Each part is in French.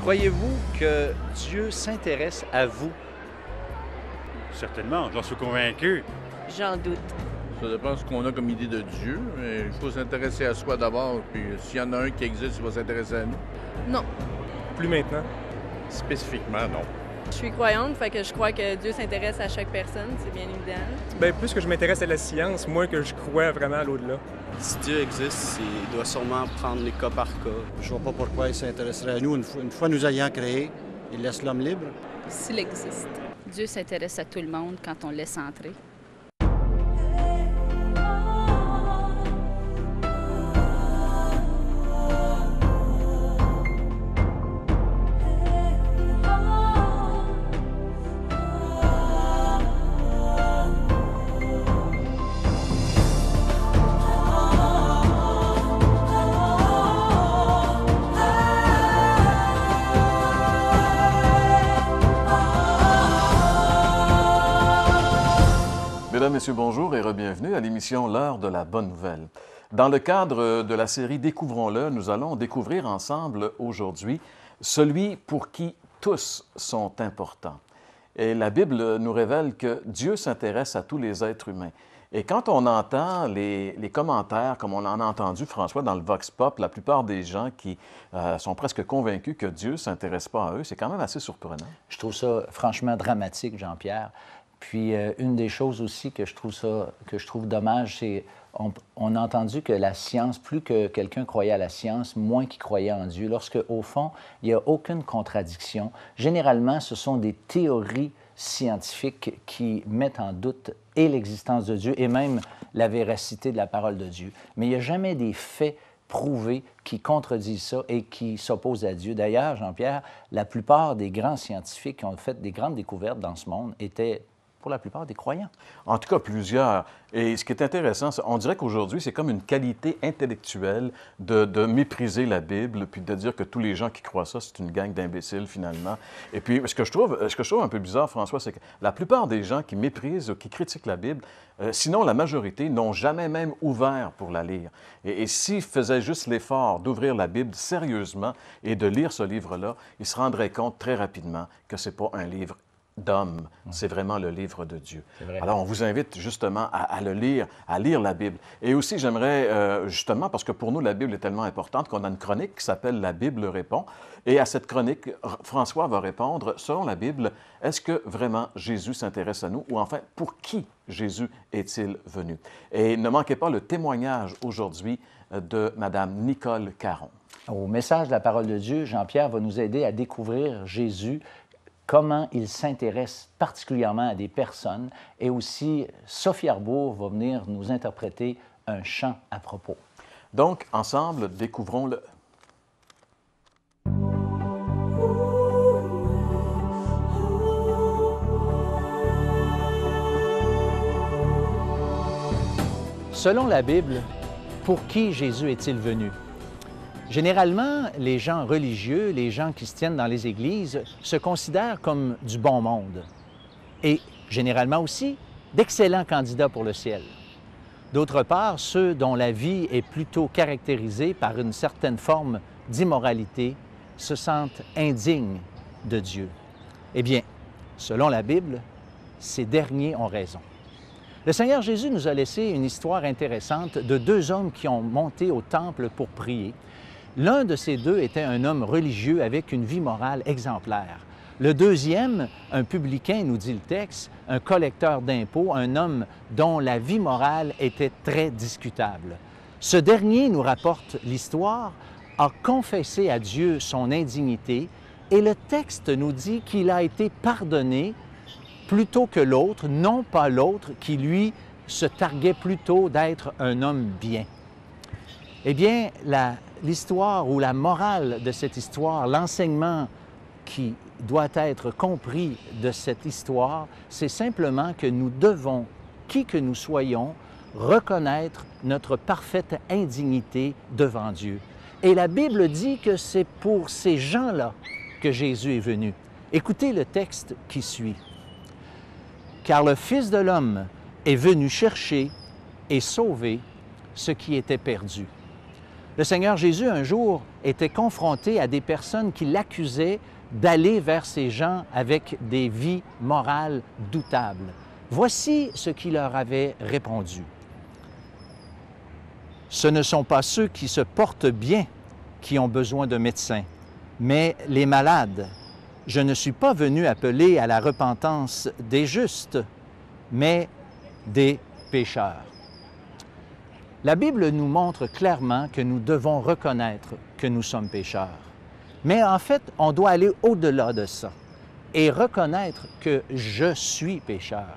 Croyez-vous que Dieu s'intéresse à vous? Certainement, j'en suis convaincu. J'en doute. Ça dépend de ce qu'on a comme idée de Dieu, mais il faut s'intéresser à soi d'abord, puis s'il y en a un qui existe, il va s'intéresser à nous. Non. Plus maintenant. Spécifiquement, non. Je suis croyante, fait que je crois que Dieu s'intéresse à chaque personne, c'est bien évident. Bien, plus que je m'intéresse à la science, moins que je crois vraiment à l'au-delà. Si Dieu existe, il doit sûrement prendre les cas par cas. Je vois pas pourquoi il s'intéresserait à nous. Une fois nous ayant créés, il laisse l'homme libre. S'il existe. Dieu s'intéresse à tout le monde quand on le laisse entrer. Mesdames, Messieurs, bonjour et re-bienvenue à l'émission L'heure de la bonne nouvelle. Dans le cadre de la série Découvrons-le, nous allons découvrir ensemble aujourd'hui celui pour qui tous sont importants. Et la Bible nous révèle que Dieu s'intéresse à tous les êtres humains. Et quand on entend les commentaires, comme on en a entendu, François, dans le Vox Pop, la plupart des gens qui sont presque convaincus que Dieu ne s'intéresse pas à eux, c'est quand même assez surprenant. Je trouve ça franchement dramatique, Jean-Pierre. Puis une des choses aussi que je trouve dommage, c'est on a entendu que la science, plus que quelqu'un croyait à la science, moins qu'il croyait en Dieu, lorsque au fond, il n'y a aucune contradiction. Généralement, ce sont des théories scientifiques qui mettent en doute et l'existence de Dieu et même la véracité de la parole de Dieu. Mais il n'y a jamais des faits prouvés qui contredisent ça et qui s'opposent à Dieu. D'ailleurs, Jean-Pierre, la plupart des grands scientifiques qui ont fait des grandes découvertes dans ce monde étaient pour la plupart des croyants. En tout cas, plusieurs. Et ce qui est intéressant, on dirait qu'aujourd'hui, c'est comme une qualité intellectuelle de mépriser la Bible, puis de dire que tous les gens qui croient ça, c'est une gang d'imbéciles, finalement. Et puis, ce que je trouve un peu bizarre, François, c'est que la plupart des gens qui méprisent ou qui critiquent la Bible, sinon la majorité, n'ont jamais même ouvert pour la lire. Et s'ils faisaient juste l'effort d'ouvrir la Bible sérieusement et de lire ce livre-là, ils se rendraient compte très rapidement que ce n'est pas un livre d'homme, c'est vraiment le livre de Dieu. Alors, on vous invite justement à le lire, à lire la Bible. Et aussi, j'aimerais justement, parce que pour nous, la Bible est tellement importante, qu'on a une chronique qui s'appelle « La Bible répond ». Et à cette chronique, François va répondre, selon la Bible, est-ce que vraiment Jésus s'intéresse à nous? Ou enfin, pour qui Jésus est-il venu? Et ne manquez pas le témoignage aujourd'hui de Mme Nicole Caron. Au message de la parole de Dieu, Jean-Pierre va nous aider à découvrir Jésus, comment il s'intéresse particulièrement à des personnes. Et aussi, Sophie Arbour va venir nous interpréter un chant à propos. Donc, ensemble, découvrons-le. Selon la Bible, pour qui Jésus est-il venu? Généralement, les gens religieux, les gens qui se tiennent dans les églises, se considèrent comme du bon monde et généralement aussi d'excellents candidats pour le ciel. D'autre part, ceux dont la vie est plutôt caractérisée par une certaine forme d'immoralité se sentent indignes de Dieu. Eh bien, selon la Bible, ces derniers ont raison. Le Seigneur Jésus nous a laissé une histoire intéressante de deux hommes qui ont monté au temple pour prier. L'un de ces deux était un homme religieux avec une vie morale exemplaire. Le deuxième, un publicain, nous dit le texte, un collecteur d'impôts, un homme dont la vie morale était très discutable. Ce dernier, nous rapporte l'histoire, a confessé à Dieu son indignité et le texte nous dit qu'il a été pardonné plutôt que l'autre, non pas l'autre qui, lui, se targuait plutôt d'être un homme bien. Eh bien, l'histoire ou la morale de cette histoire, l'enseignement qui doit être compris de cette histoire, c'est simplement que nous devons, qui que nous soyons, reconnaître notre parfaite indignité devant Dieu. Et la Bible dit que c'est pour ces gens-là que Jésus est venu. Écoutez le texte qui suit. « Car le Fils de l'homme est venu chercher et sauver ce qui était perdu. » Le Seigneur Jésus, un jour, était confronté à des personnes qui l'accusaient d'aller vers ces gens avec des vies morales doutables. Voici ce qu'il leur avait répondu. Ce ne sont pas ceux qui se portent bien qui ont besoin de médecins, mais les malades. Je ne suis pas venu appeler à la repentance des justes, mais des pécheurs. La Bible nous montre clairement que nous devons reconnaître que nous sommes pécheurs. Mais en fait, on doit aller au-delà de ça et reconnaître que je suis pécheur.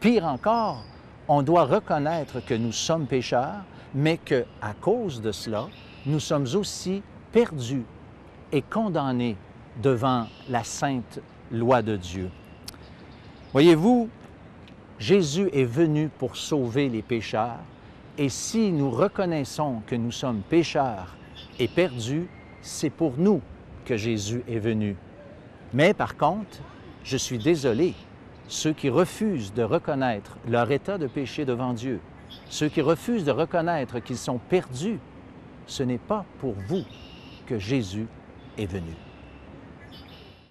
Pire encore, on doit reconnaître que nous sommes pécheurs, mais qu'à cause de cela, nous sommes aussi perdus et condamnés devant la sainte loi de Dieu. Voyez-vous, Jésus est venu pour sauver les pécheurs, et si nous reconnaissons que nous sommes pécheurs et perdus, c'est pour nous que Jésus est venu. Mais par contre, je suis désolé, ceux qui refusent de reconnaître leur état de péché devant Dieu, ceux qui refusent de reconnaître qu'ils sont perdus, ce n'est pas pour vous que Jésus est venu.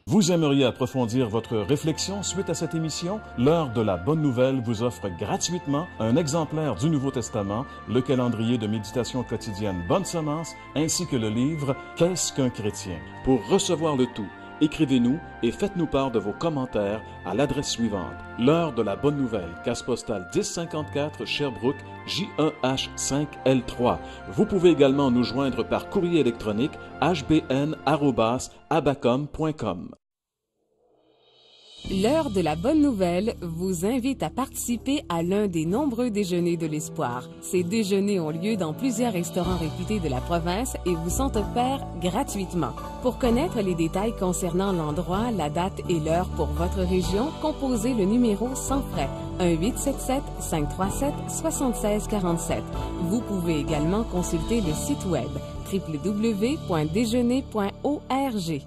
Vous aimeriez approfondir votre réflexion suite à cette émission? L'Heure de la Bonne Nouvelle vous offre gratuitement un exemplaire du Nouveau Testament, le calendrier de méditation quotidienne Bonne Semence, ainsi que le livre Qu'est-ce qu'un chrétien? Pour recevoir le tout, écrivez-nous et faites-nous part de vos commentaires à l'adresse suivante. L'Heure de la Bonne Nouvelle, case postale 1054 Sherbrooke, JEH5L3. Vous pouvez également nous joindre par courrier électronique hbn@abacom.com. L'Heure de la Bonne Nouvelle vous invite à participer à l'un des nombreux déjeuners de l'espoir. Ces déjeuners ont lieu dans plusieurs restaurants réputés de la province et vous sont offerts gratuitement. Pour connaître les détails concernant l'endroit, la date et l'heure pour votre région, composez le numéro sans frais 1-877-537-7647. Vous pouvez également consulter le site web www.déjeuner.org.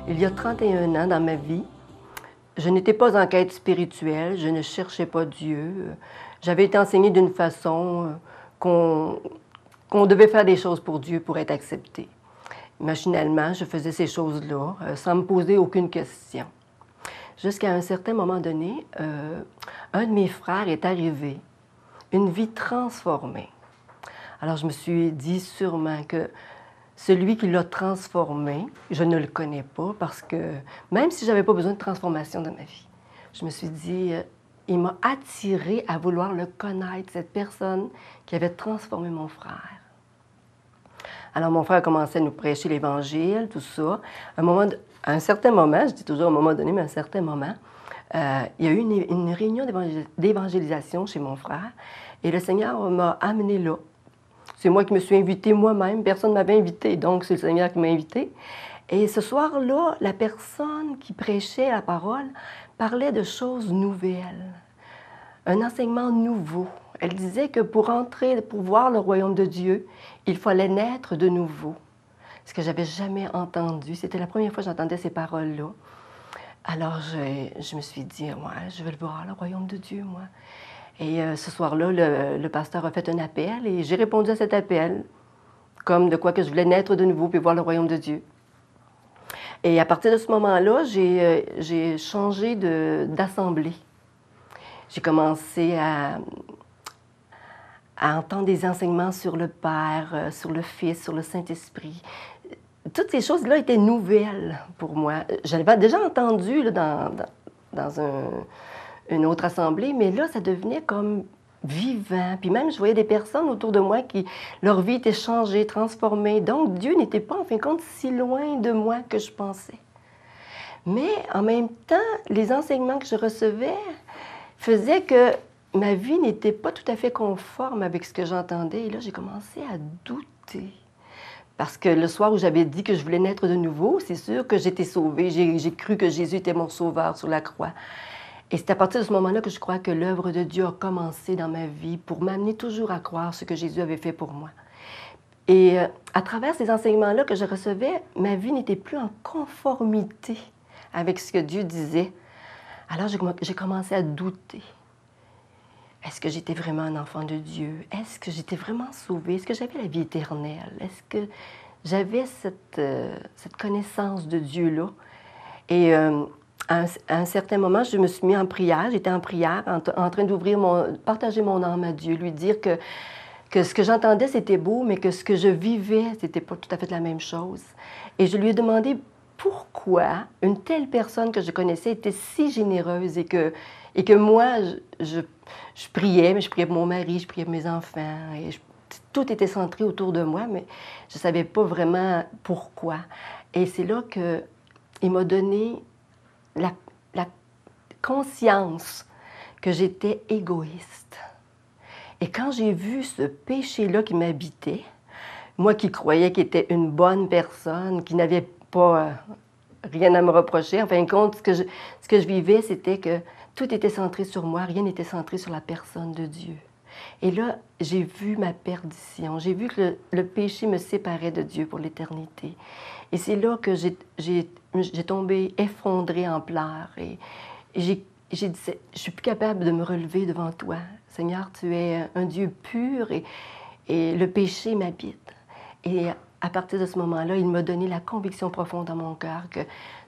Il y a 31 ans dans ma vie, je n'étais pas en quête spirituelle, je ne cherchais pas Dieu. J'avais été enseignée d'une façon qu'on devait faire des choses pour Dieu pour être accepté. Machinalement, je faisais ces choses-là sans me poser aucune question. Jusqu'à un certain moment donné, un de mes frères est arrivé, une vie transformée. Alors je me suis dit sûrement que celui qui l'a transformé, je ne le connais pas parce que même si je n'avais pas besoin de transformation dans ma vie, je me suis dit, il m'a attiré à vouloir le connaître, cette personne qui avait transformé mon frère. Alors mon frère a commencé à nous prêcher l'Évangile, tout ça. À un certain moment, je dis toujours à un moment donné, mais à un certain moment, il y a eu une réunion d'évangélisation chez mon frère et le Seigneur m'a amené là. C'est moi qui me suis invitée moi-même. Personne ne m'avait invitée, donc c'est le Seigneur qui m'a invitée. Et ce soir-là, la personne qui prêchait la parole parlait de choses nouvelles, un enseignement nouveau. Elle disait que pour entrer, pour voir le royaume de Dieu, il fallait naître de nouveau. Ce que j'avais jamais entendu. C'était la première fois que j'entendais ces paroles-là. Alors, je me suis dit, ouais, je veux le voir, le royaume de Dieu, moi. Et ce soir-là, le pasteur a fait un appel et j'ai répondu à cet appel, comme de quoi que je voulais naître de nouveau puis voir le royaume de Dieu. Et à partir de ce moment-là, j'ai changé d'assemblée. J'ai commencé à entendre des enseignements sur le Père, sur le Fils, sur le Saint-Esprit. Toutes ces choses-là étaient nouvelles pour moi. J'avais déjà entendu là, dans une autre assemblée, mais là, ça devenait comme vivant. Puis même, je voyais des personnes autour de moi qui, leur vie était changée, transformée. Donc, Dieu n'était pas, en fin de compte, si loin de moi que je pensais. Mais en même temps, les enseignements que je recevais faisaient que ma vie n'était pas tout à fait conforme avec ce que j'entendais. Et là, j'ai commencé à douter. Parce que le soir où j'avais dit que je voulais naître de nouveau, c'est sûr que j'étais sauvée. J'ai cru que Jésus était mon sauveur sur la croix. Et c'est à partir de ce moment-là que je crois que l'œuvre de Dieu a commencé dans ma vie pour m'amener toujours à croire ce que Jésus avait fait pour moi. Et à travers ces enseignements-là que je recevais, ma vie n'était plus en conformité avec ce que Dieu disait. Alors j'ai commencé à douter. Est-ce que j'étais vraiment un enfant de Dieu? Est-ce que j'étais vraiment sauvée? Est-ce que j'avais la vie éternelle? Est-ce que j'avais cette connaissance de Dieu-là? Et à un certain moment, je me suis mis en prière. J'étais en prière, en train partager mon âme à Dieu, lui dire que ce que j'entendais, c'était beau, mais que ce que je vivais, c'était pas tout à fait la même chose. Et je lui ai demandé pourquoi une telle personne que je connaissais était si généreuse et que moi, je priais, mais je priais pour mon mari, je priais pour mes enfants, et tout était centré autour de moi, mais je ne savais pas vraiment pourquoi. Et c'est là qu'il m'a donné la conscience que j'étais égoïste. Et quand j'ai vu ce péché-là qui m'habitait, moi qui croyais qu'il était une bonne personne, qui n'avait pas rien à me reprocher, en fin de compte, ce que je vivais, c'était que tout était centré sur moi, rien n'était centré sur la personne de Dieu. Et là, j'ai vu ma perdition, j'ai vu que le péché me séparait de Dieu pour l'éternité. Et c'est là que j'ai tombé effondrée en pleurs. Et j'ai dit, je suis plus capable de me relever devant toi. Seigneur, tu es un Dieu pur et le péché m'habite. Et à partir de ce moment-là, il m'a donné la conviction profonde dans mon cœur que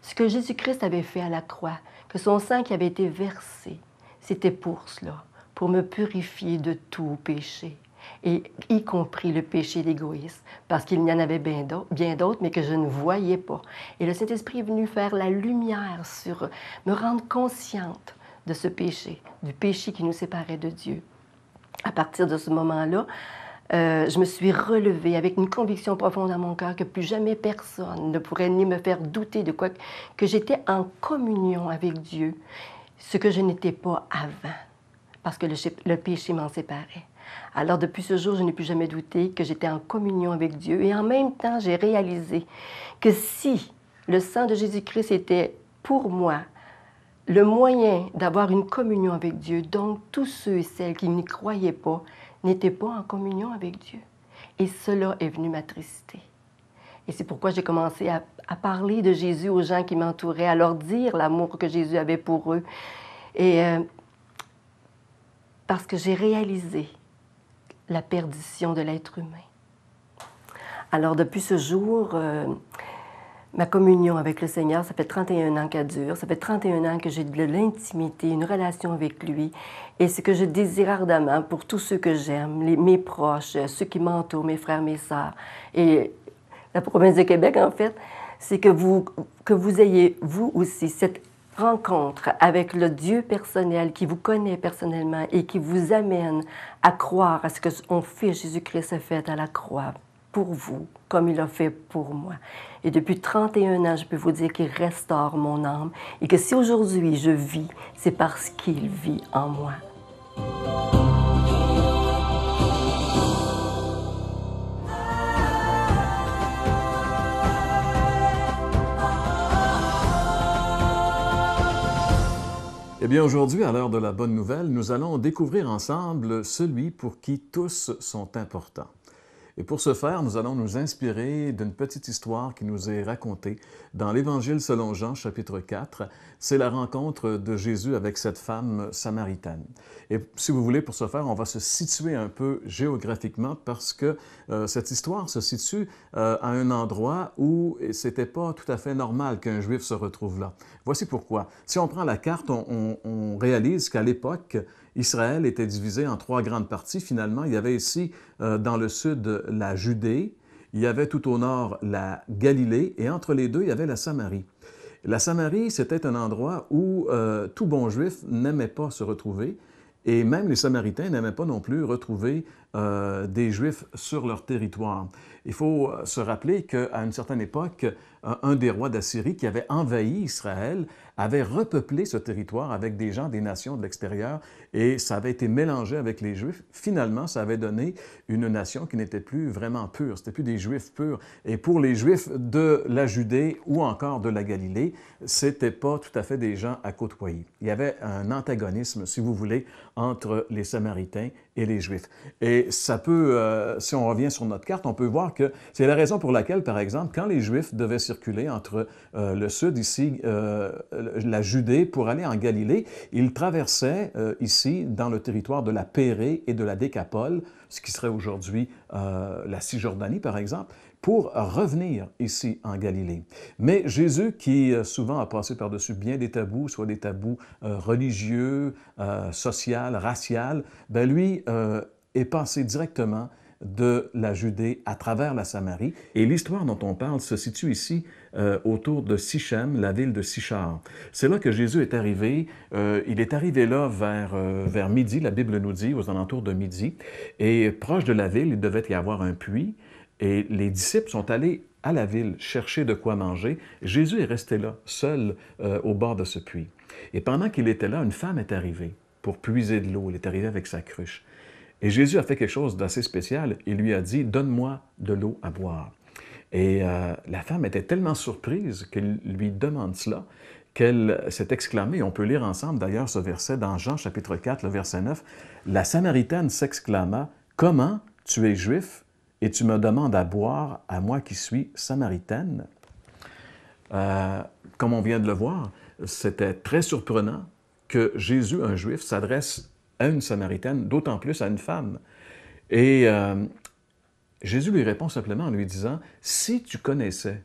ce que Jésus-Christ avait fait à la croix, que son sang qui avait été versé, c'était pour cela, pour me purifier de tout péché, et y compris le péché d'égoïsme, parce qu'il y en avait bien d'autres, mais que je ne voyais pas. Et le Saint-Esprit est venu faire la lumière sur, me rendre consciente de ce péché, du péché qui nous séparait de Dieu. À partir de ce moment-là, je me suis relevée avec une conviction profonde dans mon cœur que plus jamais personne ne pourrait ni me faire douter de quoi, que j'étais en communion avec Dieu, ce que je n'étais pas avant, parce que le péché m'en séparait. Alors depuis ce jour, je n'ai plus jamais douté que j'étais en communion avec Dieu. Et en même temps, j'ai réalisé que si le sang de Jésus-Christ était pour moi le moyen d'avoir une communion avec Dieu, donc tous ceux et celles qui n'y croyaient pas n'étaient pas en communion avec Dieu. Et cela est venu m'attrister. Et c'est pourquoi j'ai commencé à parler de Jésus aux gens qui m'entouraient, à leur dire l'amour que Jésus avait pour eux. Et parce que j'ai réalisé la perdition de l'être humain. Alors depuis ce jour, ma communion avec le Seigneur, ça fait 31 ans qu'elle dure, ça fait 31 ans que j'ai de l'intimité, une relation avec lui. Et ce que je désire ardemment pour tous ceux que j'aime, mes proches, ceux qui m'entourent, mes frères, mes sœurs, et la province de Québec, en fait, c'est que vous ayez, vous aussi, cette rencontre avec le Dieu personnel qui vous connaît personnellement et qui vous amène à croire à ce que son Fils Jésus-Christ a fait à la croix pour vous, comme il a fait pour moi. Et depuis 31 ans, je peux vous dire qu'il restaure mon âme et que si aujourd'hui je vis, c'est parce qu'il vit en moi. Eh bien, aujourd'hui, à l'heure de la bonne nouvelle, nous allons découvrir ensemble celui pour qui tous sont importants. Et pour ce faire, nous allons nous inspirer d'une petite histoire qui nous est racontée dans l'Évangile selon Jean, chapitre 4. C'est la rencontre de Jésus avec cette femme samaritaine. Et si vous voulez, pour ce faire, on va se situer un peu géographiquement parce que cette histoire se situe à un endroit où c'était pas tout à fait normal qu'un Juif se retrouve là. Voici pourquoi. Si on prend la carte, on réalise qu'à l'époque, Israël était divisé en 3 grandes parties. Finalement, il y avait ici, dans le sud, la Judée, il y avait tout au nord la Galilée, et entre les deux, il y avait la Samarie. La Samarie, c'était un endroit où tout bon Juif n'aimait pas se retrouver, et même les Samaritains n'aimaient pas non plus retrouver des Juifs sur leur territoire. Il faut se rappeler qu'à une certaine époque, un des rois d'Assyrie qui avait envahi Israël avait repeuplé ce territoire avec des gens des nations de l'extérieur et ça avait été mélangé avec les Juifs. Finalement, ça avait donné une nation qui n'était plus vraiment pure, c'était plus des Juifs purs. Et pour les Juifs de la Judée ou encore de la Galilée, c'était pas tout à fait des gens à côtoyer. Il y avait un antagonisme, si vous voulez, entre les Samaritains et les Juifs. Et Et ça peut, si on revient sur notre carte, on peut voir que c'est la raison pour laquelle, par exemple, quand les Juifs devaient circuler entre le sud, ici, la Judée, pour aller en Galilée, ils traversaient ici, dans le territoire de la Pérée et de la Décapole, ce qui serait aujourd'hui la Cisjordanie, par exemple, pour revenir ici en Galilée. Mais Jésus, qui souvent a passé par-dessus bien des tabous, soit des tabous religieux, sociaux, raciaux, ben lui est passé directement de la Judée à travers la Samarie. Et l'histoire dont on parle se situe ici autour de Sichem, la ville de Sichar. C'est là que Jésus est arrivé. Il est arrivé là vers midi, la Bible nous dit, aux alentours de midi. Et proche de la ville, il devait y avoir un puits. Et les disciples sont allés à la ville chercher de quoi manger. Jésus est resté là, seul, au bord de ce puits. Et pendant qu'il était là, une femme est arrivée pour puiser de l'eau. Elle est arrivée avec sa cruche. Et Jésus a fait quelque chose d'assez spécial. Il lui a dit, « Donne-moi de l'eau à boire. » Et la femme était tellement surprise qu'il lui demande cela, qu'elle s'est exclamée, on peut lire ensemble d'ailleurs ce verset dans Jean chapitre 4, le verset 9, « La Samaritaine s'exclama, « Comment tu es juif et tu me demandes à boire à moi qui suis samaritaine? » Comme on vient de le voir, c'était très surprenant que Jésus, un juif, s'adresse à une Samaritaine, d'autant plus à une femme. Et Jésus lui répond simplement en lui disant, « Si tu connaissais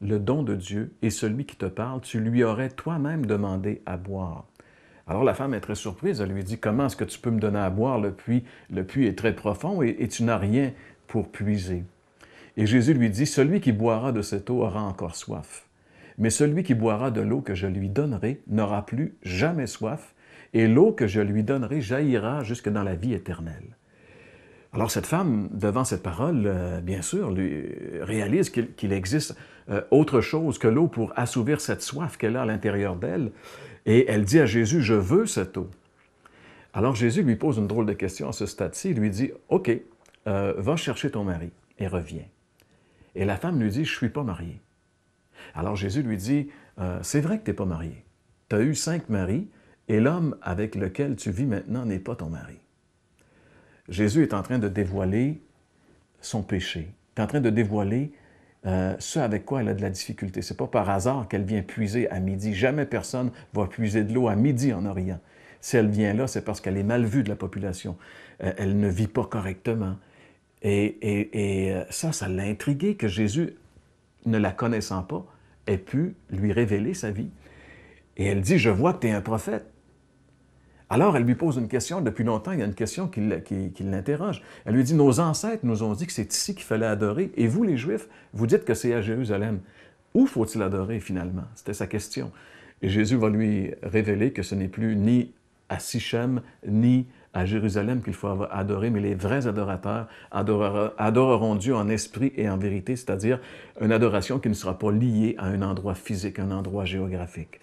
le don de Dieu et celui qui te parle, tu lui aurais toi-même demandé à boire. » Alors la femme est très surprise, elle lui dit, « Comment est-ce que tu peux me donner à boire? Le puits est très profond et tu n'as rien pour puiser. » Et Jésus lui dit, « Celui qui boira de cette eau aura encore soif. Mais celui qui boira de l'eau que je lui donnerai n'aura plus jamais soif, et l'eau que je lui donnerai jaillira jusque dans la vie éternelle. » Alors cette femme, devant cette parole, bien sûr, lui réalise qu'il existe autre chose que l'eau pour assouvir cette soif qu'elle a à l'intérieur d'elle, et elle dit à Jésus, « Je veux cette eau. » Alors Jésus lui pose une drôle de question à ce stade-ci, il lui dit, « OK, va chercher ton mari et reviens. » Et la femme lui dit, « Je ne suis pas mariée. » Alors Jésus lui dit, « C'est vrai que tu n'es pas mariée. Tu as eu 5 maris, et l'homme avec lequel tu vis maintenant n'est pas ton mari. » Jésus est en train de dévoiler son péché. Il est en train de dévoiler ce avec quoi elle a de la difficulté. Ce n'est pas par hasard qu'elle vient puiser à midi. Jamais personne va puiser de l'eau à midi en Orient. Si elle vient là, c'est parce qu'elle est mal vue de la population. Elle ne vit pas correctement. Et ça l'a intrigué que Jésus, ne la connaissant pas, ait pu lui révéler sa vie. Et elle dit, « Je vois que tu es un prophète. » Alors, elle lui pose une question. Depuis longtemps, il y a une question qui l'interroge. Elle lui dit, « Nos ancêtres nous ont dit que c'est ici qu'il fallait adorer. Et vous, les Juifs, vous dites que c'est à Jérusalem. Où faut-il adorer, finalement? » C'était sa question. Et Jésus va lui révéler que ce n'est plus ni à Sichem, ni à Jérusalem qu'il faut adorer, mais les vrais adorateurs adoreront Dieu en esprit et en vérité, c'est-à-dire une adoration qui ne sera pas liée à un endroit physique, un endroit géographique.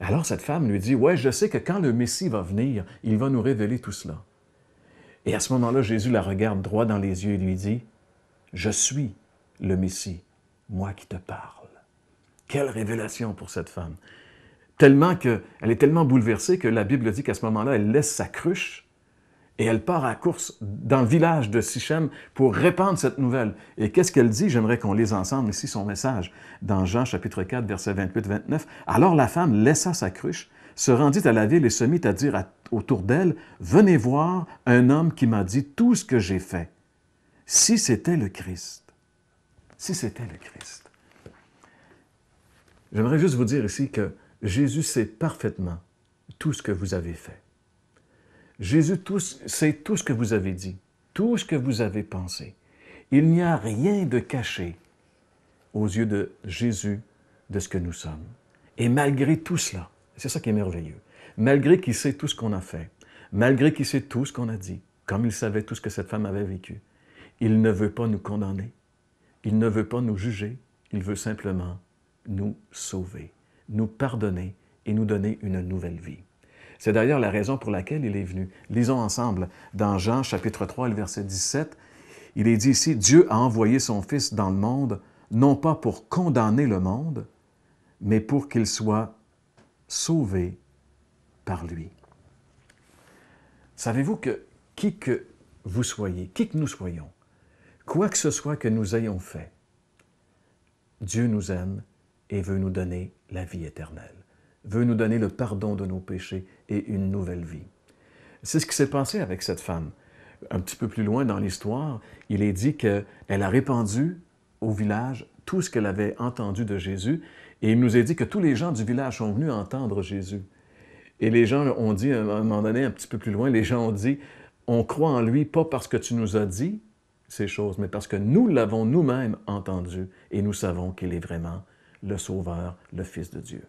Alors cette femme lui dit, « Ouais, je sais que quand le Messie va venir, il va nous révéler tout cela. » Et à ce moment-là, Jésus la regarde droit dans les yeux et lui dit, « Je suis le Messie, moi qui te parle. » Quelle révélation pour cette femme! Elle est tellement bouleversée que la Bible dit qu'à ce moment-là, elle laisse sa cruche et elle part à la course dans le village de Sichem pour répandre cette nouvelle. Et qu'est-ce qu'elle dit? J'aimerais qu'on lise ensemble ici son message dans Jean chapitre 4, versets 28-29. « Alors la femme laissa sa cruche, se rendit à la ville et se mit à dire autour d'elle, « Venez voir un homme qui m'a dit tout ce que j'ai fait. Si c'était le Christ. » Si c'était le Christ. J'aimerais juste vous dire ici que Jésus sait parfaitement tout ce que vous avez fait. Jésus sait tout ce que vous avez dit, tout ce que vous avez pensé. Il n'y a rien de caché aux yeux de Jésus de ce que nous sommes. Et malgré tout cela, c'est ça qui est merveilleux, malgré qu'il sait tout ce qu'on a fait, malgré qu'il sait tout ce qu'on a dit, comme il savait tout ce que cette femme avait vécu, il ne veut pas nous condamner, il ne veut pas nous juger, il veut simplement nous sauver, nous pardonner et nous donner une nouvelle vie. C'est d'ailleurs la raison pour laquelle il est venu. Lisons ensemble dans Jean chapitre 3, le verset 17. Il est dit ici, « Dieu a envoyé son Fils dans le monde, non pas pour condamner le monde, mais pour qu'il soit sauvé par lui. » Savez-vous que qui que vous soyez, qui que nous soyons, quoi que ce soit que nous ayons fait, Dieu nous aime et veut nous donner la vie éternelle, veut nous donner le pardon de nos péchés et une nouvelle vie. C'est ce qui s'est passé avec cette femme. Un petit peu plus loin dans l'histoire, il est dit qu'elle a répandu au village tout ce qu'elle avait entendu de Jésus, et il nous est dit que tous les gens du village sont venus entendre Jésus. Et les gens ont dit, à un moment donné, un petit peu plus loin, les gens ont dit, on croit en lui, pas parce que tu nous as dit ces choses, mais parce que nous l'avons nous-mêmes entendu, et nous savons qu'il est vraiment le Sauveur, le Fils de Dieu.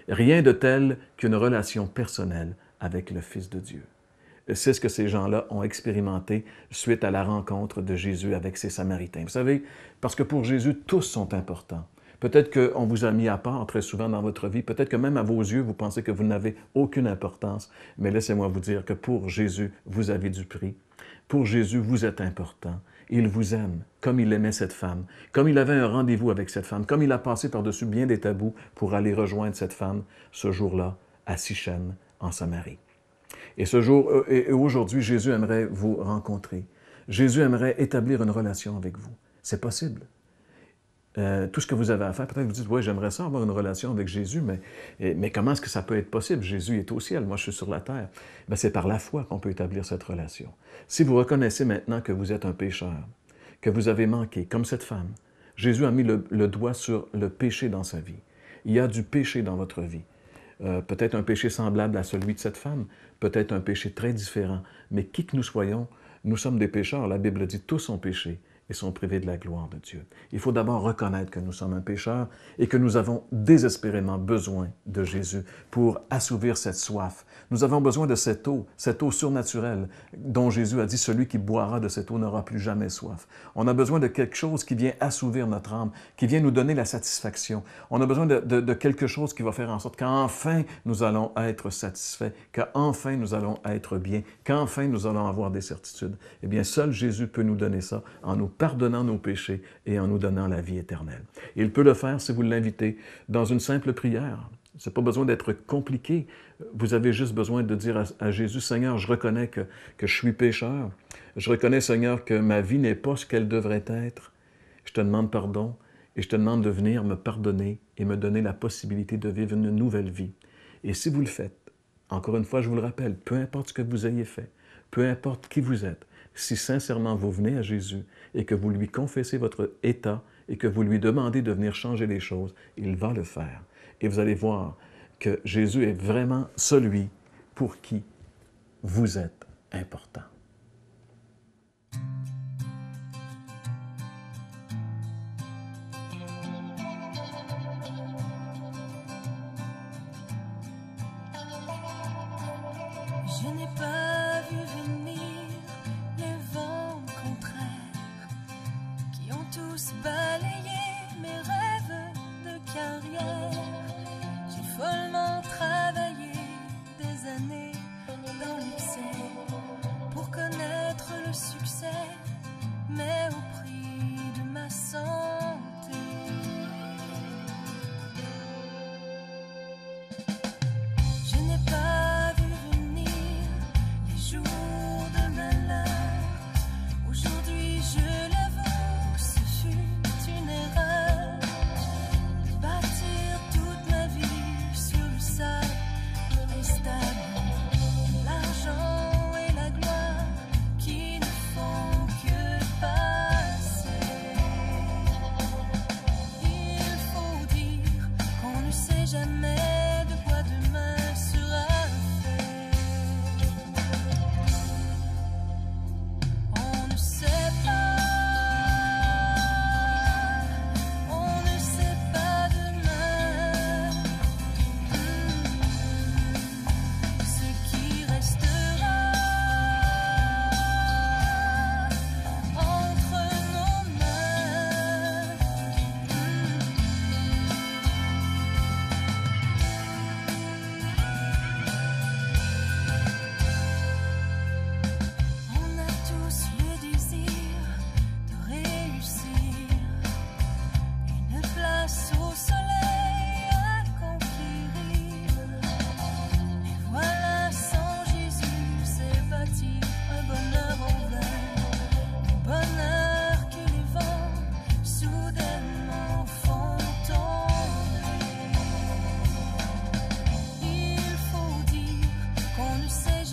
Rien de tel qu'une relation personnelle avec le Fils de Dieu. C'est ce que ces gens-là ont expérimenté suite à la rencontre de Jésus avec ces Samaritains. Vous savez, parce que pour Jésus, tous sont importants. Peut-être qu'on vous a mis à part très souvent dans votre vie, peut-être que même à vos yeux, vous pensez que vous n'avez aucune importance, mais laissez-moi vous dire que pour Jésus, vous avez du prix. Pour Jésus, vous êtes important. Il vous aime comme il aimait cette femme, comme il avait un rendez-vous avec cette femme, comme il a passé par-dessus bien des tabous pour aller rejoindre cette femme ce jour-là à Sichem, en Samarie. Et aujourd'hui, Jésus aimerait vous rencontrer. Jésus aimerait établir une relation avec vous. C'est possible. Tout ce que vous avez à faire, peut-être que vous dites, oui, j'aimerais ça avoir une relation avec Jésus, mais comment est-ce que ça peut être possible? Jésus est au ciel, moi je suis sur la terre. Bien, c'est par la foi qu'on peut établir cette relation. Si vous reconnaissez maintenant que vous êtes un pécheur, que vous avez manqué, comme cette femme, Jésus a mis le doigt sur le péché dans sa vie. Il y a du péché dans votre vie. Peut-être un péché semblable à celui de cette femme, peut-être un péché très différent, mais qui que nous soyons, nous sommes des pécheurs. La Bible dit tous ont péché et sont privés de la gloire de Dieu. Il faut d'abord reconnaître que nous sommes un pécheur et que nous avons désespérément besoin de Jésus pour assouvir cette soif. Nous avons besoin de cette eau surnaturelle dont Jésus a dit « Celui qui boira de cette eau n'aura plus jamais soif ». On a besoin de quelque chose qui vient assouvir notre âme, qui vient nous donner la satisfaction. On a besoin de quelque chose qui va faire en sorte qu'enfin nous allons être satisfaits, qu'enfin nous allons être bien, qu'enfin nous allons avoir des certitudes. Eh bien, seul Jésus peut nous donner ça en nous pardonnant nos péchés et en nous donnant la vie éternelle. Il peut le faire si vous l'invitez dans une simple prière. Ce n'est pas besoin d'être compliqué. Vous avez juste besoin de dire à Jésus, « Seigneur, je reconnais que je suis pécheur. Je reconnais, Seigneur, que ma vie n'est pas ce qu'elle devrait être. Je te demande pardon et je te demande de venir me pardonner et me donner la possibilité de vivre une nouvelle vie. » Et si vous le faites, encore une fois, je vous le rappelle, peu importe ce que vous ayez fait, peu importe qui vous êtes, si sincèrement vous venez à Jésus et que vous lui confessez votre état et que vous lui demandez de venir changer les choses, il va le faire. Et vous allez voir que Jésus est vraiment celui pour qui vous êtes important. Je n'ai pas vu venir les vents contraires qui ont tous balayé mes rêves de carrière. J'ai follement travaillé des années dans l'excès pour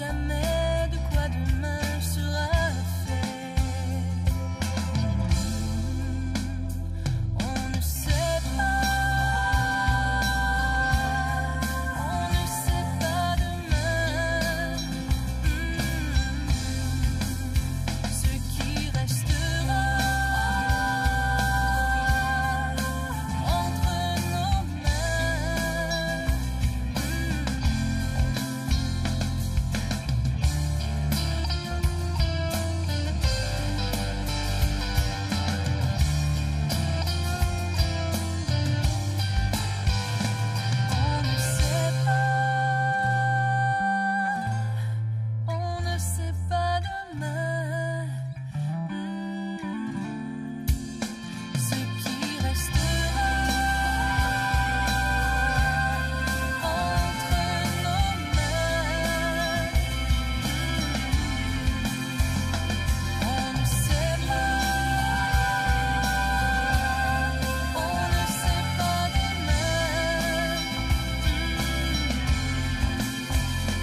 jamais de quoi demain sera fait. On ne sait pas, on ne sait pas demain. Ce qui restera entre nos mains. On ne sait pas demain. Ce qui restera entre nos mains. On ne sait pas, on ne sait pas demain.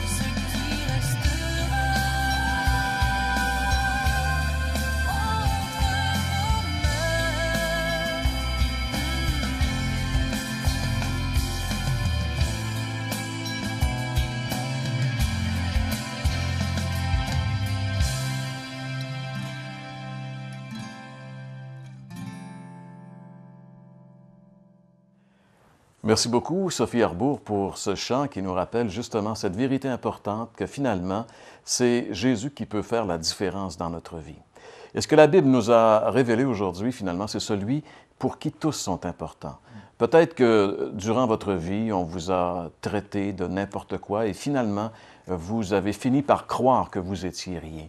Ce qui restera entre nos mains. Merci beaucoup, Sophie Arbour, pour ce chant qui nous rappelle justement cette vérité importante que finalement, c'est Jésus qui peut faire la différence dans notre vie. Et ce que la Bible nous a révélé aujourd'hui, finalement, c'est celui pour qui tous sont importants. Peut-être que durant votre vie, on vous a traité de n'importe quoi et finalement, vous avez fini par croire que vous étiez rien.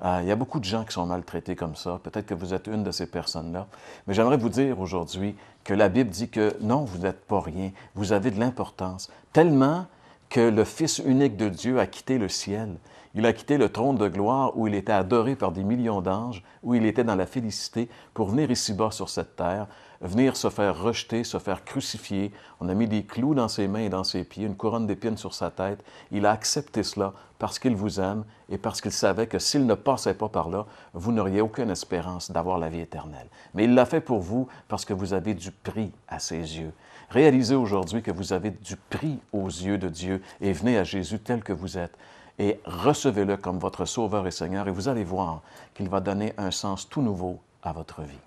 Il y a beaucoup de gens qui sont maltraités comme ça. Peut-être que vous êtes une de ces personnes-là. Mais j'aimerais vous dire aujourd'hui que la Bible dit que non, vous n'êtes pas rien. Vous avez de l'importance. Tellement que le Fils unique de Dieu a quitté le ciel. Il a quitté le trône de gloire où il était adoré par des millions d'anges, où il était dans la félicité pour venir ici-bas sur cette terre, venir se faire rejeter, se faire crucifier. On a mis des clous dans ses mains et dans ses pieds, une couronne d'épines sur sa tête. Il a accepté cela parce qu'il vous aime et parce qu'il savait que s'il ne passait pas par là, vous n'auriez aucune espérance d'avoir la vie éternelle. Mais il l'a fait pour vous parce que vous avez du prix à ses yeux. Réalisez aujourd'hui que vous avez du prix aux yeux de Dieu et venez à Jésus tel que vous êtes et recevez-le comme votre Sauveur et Seigneur et vous allez voir qu'il va donner un sens tout nouveau à votre vie.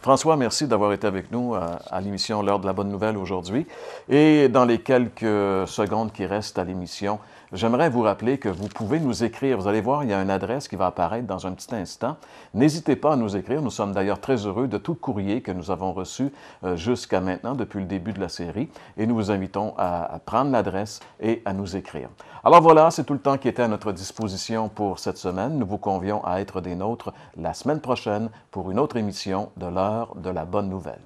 François, merci d'avoir été avec nous à l'émission L'heure de la bonne nouvelle aujourd'hui. Et dans les quelques secondes qui restent à l'émission, j'aimerais vous rappeler que vous pouvez nous écrire. Vous allez voir, il y a une adresse qui va apparaître dans un petit instant. N'hésitez pas à nous écrire. Nous sommes d'ailleurs très heureux de tout courrier que nous avons reçu jusqu'à maintenant, depuis le début de la série. Et nous vous invitons à prendre l'adresse et à nous écrire. Alors voilà, c'est tout le temps qui était à notre disposition pour cette semaine. Nous vous convions à être des nôtres la semaine prochaine pour une autre émission de l'heure de la bonne nouvelle.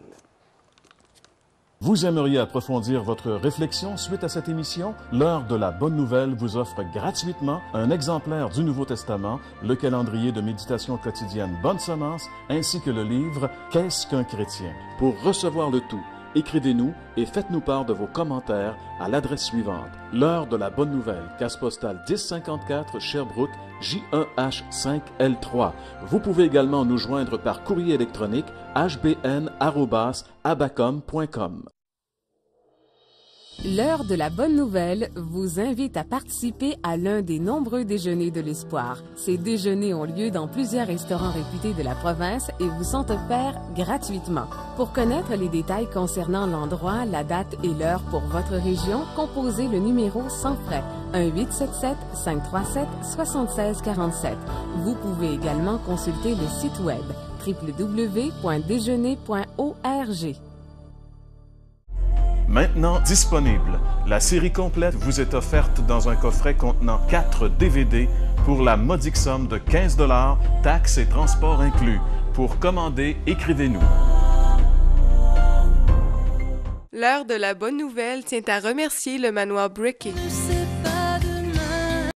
Vous aimeriez approfondir votre réflexion suite à cette émission? L'heure de la bonne nouvelle vous offre gratuitement un exemplaire du Nouveau Testament, le calendrier de méditation quotidienne Bonne Semence, ainsi que le livre Qu'est-ce qu'un chrétien? Pour recevoir le tout, écrivez-nous et faites-nous part de vos commentaires à l'adresse suivante. L'heure de la bonne nouvelle, case postale 1054 Sherbrooke, J1H5L3. Vous pouvez également nous joindre par courrier électronique hbn@abacom.com. L'heure de la bonne nouvelle vous invite à participer à l'un des nombreux déjeuners de l'espoir. Ces déjeuners ont lieu dans plusieurs restaurants réputés de la province et vous sont offerts gratuitement. Pour connaître les détails concernant l'endroit, la date et l'heure pour votre région, composez le numéro sans frais 1-877-537-7647. Vous pouvez également consulter le site web www.déjeuner.org. Maintenant disponible, la série complète vous est offerte dans un coffret contenant 4 DVD pour la modique somme de 15 $, taxes et transports inclus. Pour commander, écrivez-nous. L'heure de la bonne nouvelle tient à remercier le manoir Brick et